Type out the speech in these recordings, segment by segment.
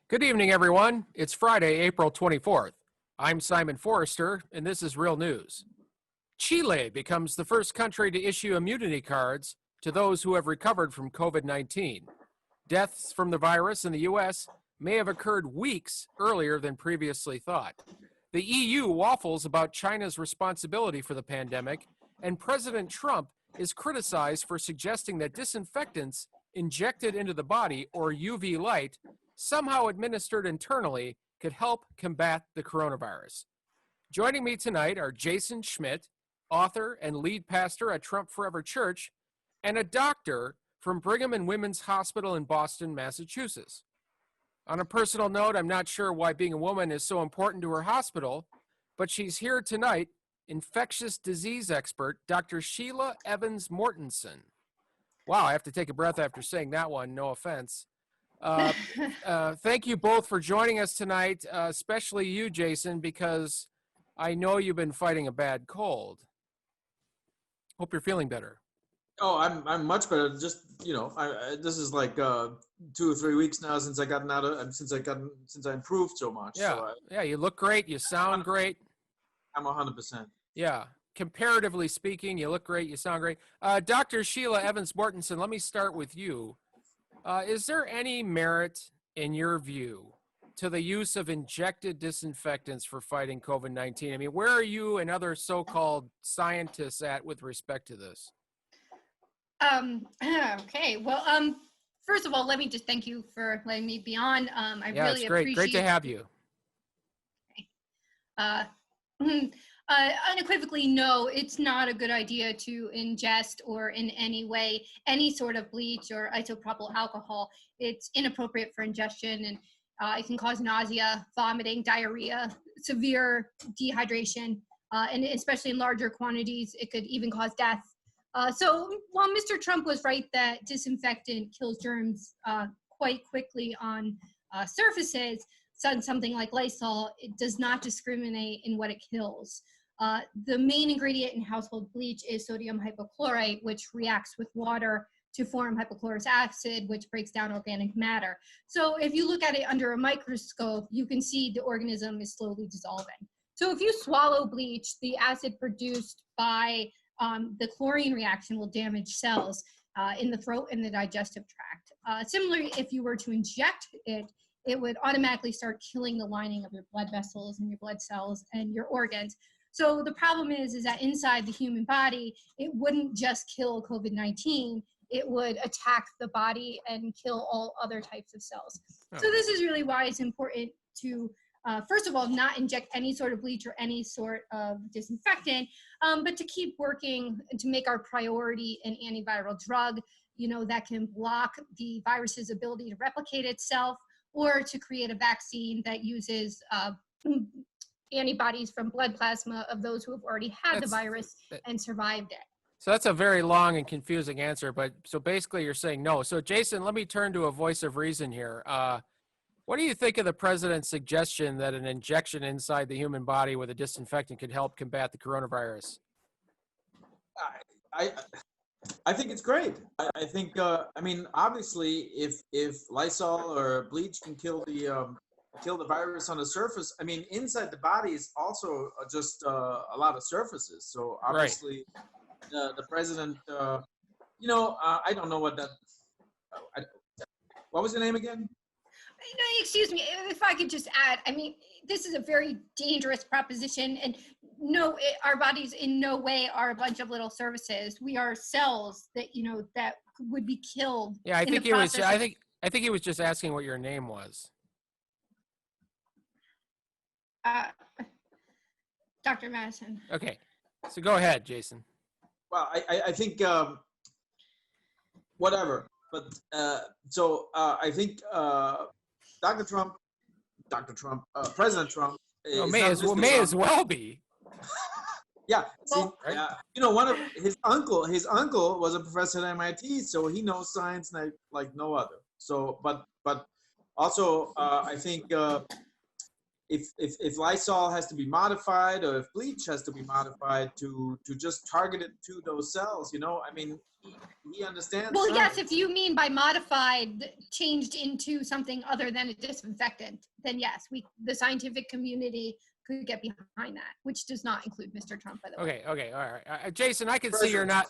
Good evening, everyone. It's Friday, April 24th. I'm Simon Forrester, and this is Real News. Chile becomes the first country to issue immunity cards to those who have recovered from COVID-19. Deaths from the virus in the U.S. may have occurred weeks earlier than previously thought. The EU waffles about China's responsibility for the pandemic, and President Trump is criticized for suggesting that disinfectants injected into the body, or UV light, somehow administered internally, could help combat the coronavirus. Joining me tonight are Jason Schmidt, author and lead pastor at Trump Forever Church, and a doctor from Brigham and Women's Hospital in Boston, Massachusetts. On a personal note, I'm not sure why being a woman is so important to her hospital, but she's here tonight, infectious disease expert, Dr. Sheila Evans Mortensen. Wow, I have to take a breath after saying that one, no offense. Thank you both for joining us tonight, especially you, Jason, because I know you've been fighting a bad cold. Hope you're feeling better. Oh, I'm much better. Just this is like 2 or 3 weeks now since I improved so much. Yeah, so you look great. You sound great. I'm 100%. Yeah, comparatively speaking, you look great. You sound great. Dr. Sheila Evans Mortensen, let me start with you. Is there any merit, in your view, to the use of injected disinfectants for fighting COVID-19? I mean, where are you and other so-called scientists at with respect to this? Okay. Well, first of all, let me just thank you for letting me be on. I Yeah, really it's great. appreciate. Great to have you. Unequivocally, no, it's not a good idea to ingest or in any way any sort of bleach or isopropyl alcohol. It's inappropriate for ingestion, and it can cause nausea, vomiting, diarrhea, severe dehydration, and especially in larger quantities, it could even cause death. So while Mr. Trump was right that disinfectant kills germs quite quickly on surfaces, something like Lysol, it does not discriminate in what it kills. The main ingredient in household bleach is sodium hypochlorite, which reacts with water to form hypochlorous acid, which breaks down organic matter. So if you look at it under a microscope, you can see the organism is slowly dissolving. So if you swallow bleach, the acid produced by the chlorine reaction will damage cells in the throat and the digestive tract. Similarly, if you were to inject it, it would automatically start killing the lining of your blood vessels and your blood cells and your organs. So the problem is that inside the human body, it wouldn't just kill COVID-19, it would attack the body and kill all other types of cells. Oh. So this is really why it's important to, first of all, not inject any sort of bleach or any sort of disinfectant, but to keep working to make our priority an antiviral drug, that can block the virus's ability to replicate itself, or to create a vaccine that uses antibodies from blood plasma of those who have already had the virus and survived it. So that's a very long and confusing answer, but so basically you're saying no. So Jason, let me turn to a voice of reason here. What do you think of the president's suggestion that an injection inside the human body with a disinfectant could help combat the coronavirus? I think it's great. I think, obviously, if Lysol or bleach can kill the virus on the surface, inside the body is also just a lot of surfaces. So obviously, right. The president, I don't know what that. What was the name again? Excuse me, if I could just add, this is a very dangerous proposition, and no, our bodies in no way are a bunch of little services. We are cells that, that would be killed. Yeah, I think he was just asking what your name was. Dr. Madison. Okay, so go ahead, Jason. Well, I think whatever, but I think President Trump may as well be. Yeah, see, one of his uncle was a professor at MIT, so he knows science like no other. So, but also I think if Lysol has to be modified, or if bleach has to be modified to just target it to those cells, I mean, he understands. Well, yes, science. if you mean by modified, changed into something other than a disinfectant, then yes, the scientific community could get behind that, which does not include Mr. Trump, by the way. Okay, all right. Jason, I can see you're not.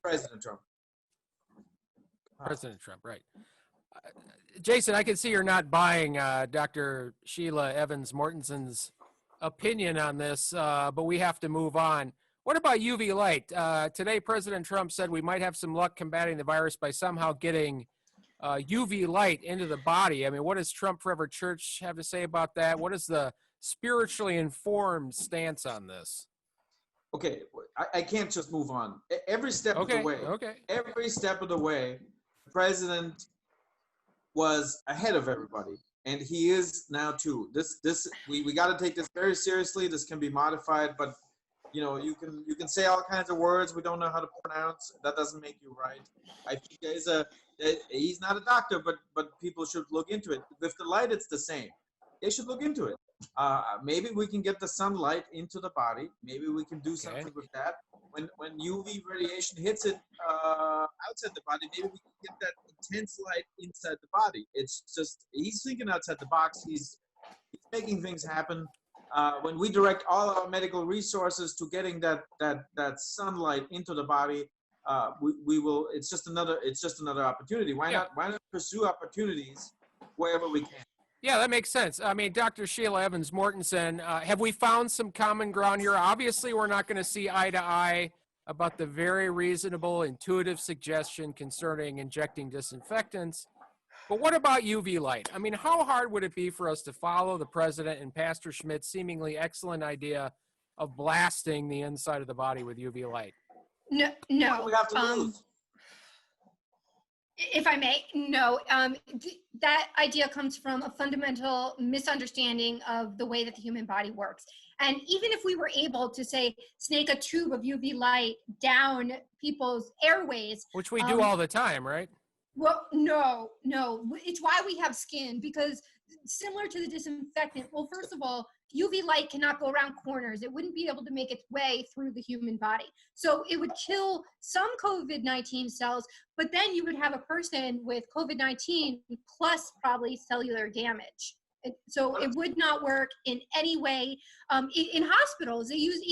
President Trump. President Trump, right? Jason, I can see you're not buying Dr. Sheila Evans Mortensen's opinion on this, but we have to move on. What about UV light? Today, President Trump said we might have some luck combating the virus by somehow getting UV light into the body. I mean, what does Trump Forever Church have to say about that? What is the spiritually informed stance on this? Okay, I can't just move on. Every step of the way, every step of the way, the president was ahead of everybody, and he is now too. We got to take this very seriously. This can be modified, but you can say all kinds of words we don't know how to pronounce. That doesn't make you right. I think he's not a doctor, but people should look into it. With the light, it's the same. They should look into it. Maybe we can get the sunlight into the body. Maybe we can do something with that. When UV radiation hits it outside the body, maybe we can get that intense light inside the body. It's just, he's thinking outside the box. He's making things happen. When we direct all our medical resources to getting that sunlight into the body, we will. It's just another opportunity. Why not pursue opportunities wherever we can? Yeah, that makes sense. I mean, Dr. Sheila Evans Mortensen, have we found some common ground here? Obviously, we're not going to see eye to eye about the very reasonable, intuitive suggestion concerning injecting disinfectants. But what about UV light? I mean, how hard would it be for us to follow the president and Pastor Schmidt's seemingly excellent idea of blasting the inside of the body with UV light? No. What do we have to lose? If I may, no. That idea comes from a fundamental misunderstanding of the way that the human body works. And even if we were able to, say, snake a tube of UV light down people's airways. Which we do all the time, right? Well, no. It's why we have skin, because similar to the disinfectant, well, first of all, UV light cannot go around corners. It wouldn't be able to make its way through the human body. So it would kill some COVID-19 cells, but then you would have a person with COVID-19 plus probably cellular damage. So it would not work in any way. In hospitals, they use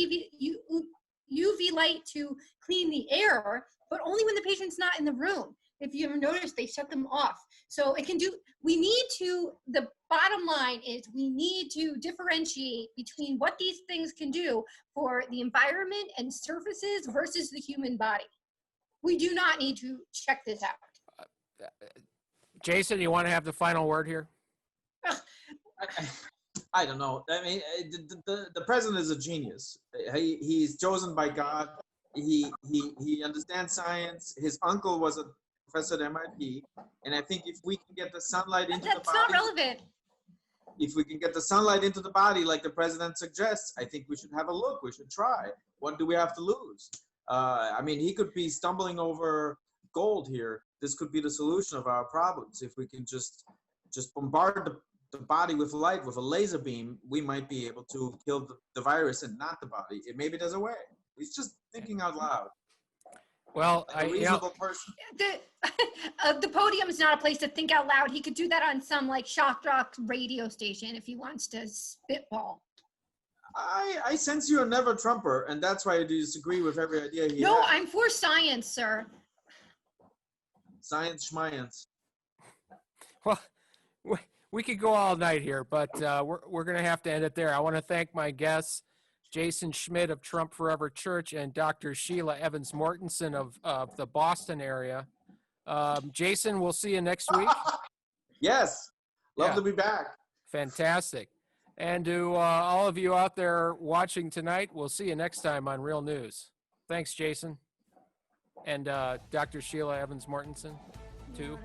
UV light to clean the air, but only when the patient's not in the room. If you ever notice, they shut them off. So the bottom line is we need to differentiate between what these things can do for the environment and surfaces versus the human body. We do not need to check this out. Jason, you want to have the final word here? I don't know. I mean, the president is a genius. He's chosen by God. He understands science. His uncle was a professor at MIT, and I think if we can get the sunlight into the body, that's not relevant. If we can get the sunlight into the body, like the president suggests, I think we should have a look. We should try. What do we have to lose? I mean, he could be stumbling over gold here. This could be the solution of our problems. If we can just bombard the body with light, with a laser beam, we might be able to kill the virus and not the body. Maybe there's a way. He's just thinking out loud. Well, like a reasonable person. The podium is not a place to think out loud. He could do that on some shock rock radio station if he wants to spitball. I sense you're a never Trumper, and that's why you disagree with every idea he has. No, I'm for science, sir. Science schmience. Well, we could go all night here, but we're going to have to end it there. I want to thank my guests, Jason Schmidt of Trump Forever Church and Dr. Sheila Evans Mortensen of the Boston area. Jason, we'll see you next week. Yes. Love to be back. Fantastic. And to all of you out there watching tonight, we'll see you next time on Real News. Thanks, Jason. And Dr. Sheila Evans Mortensen, too.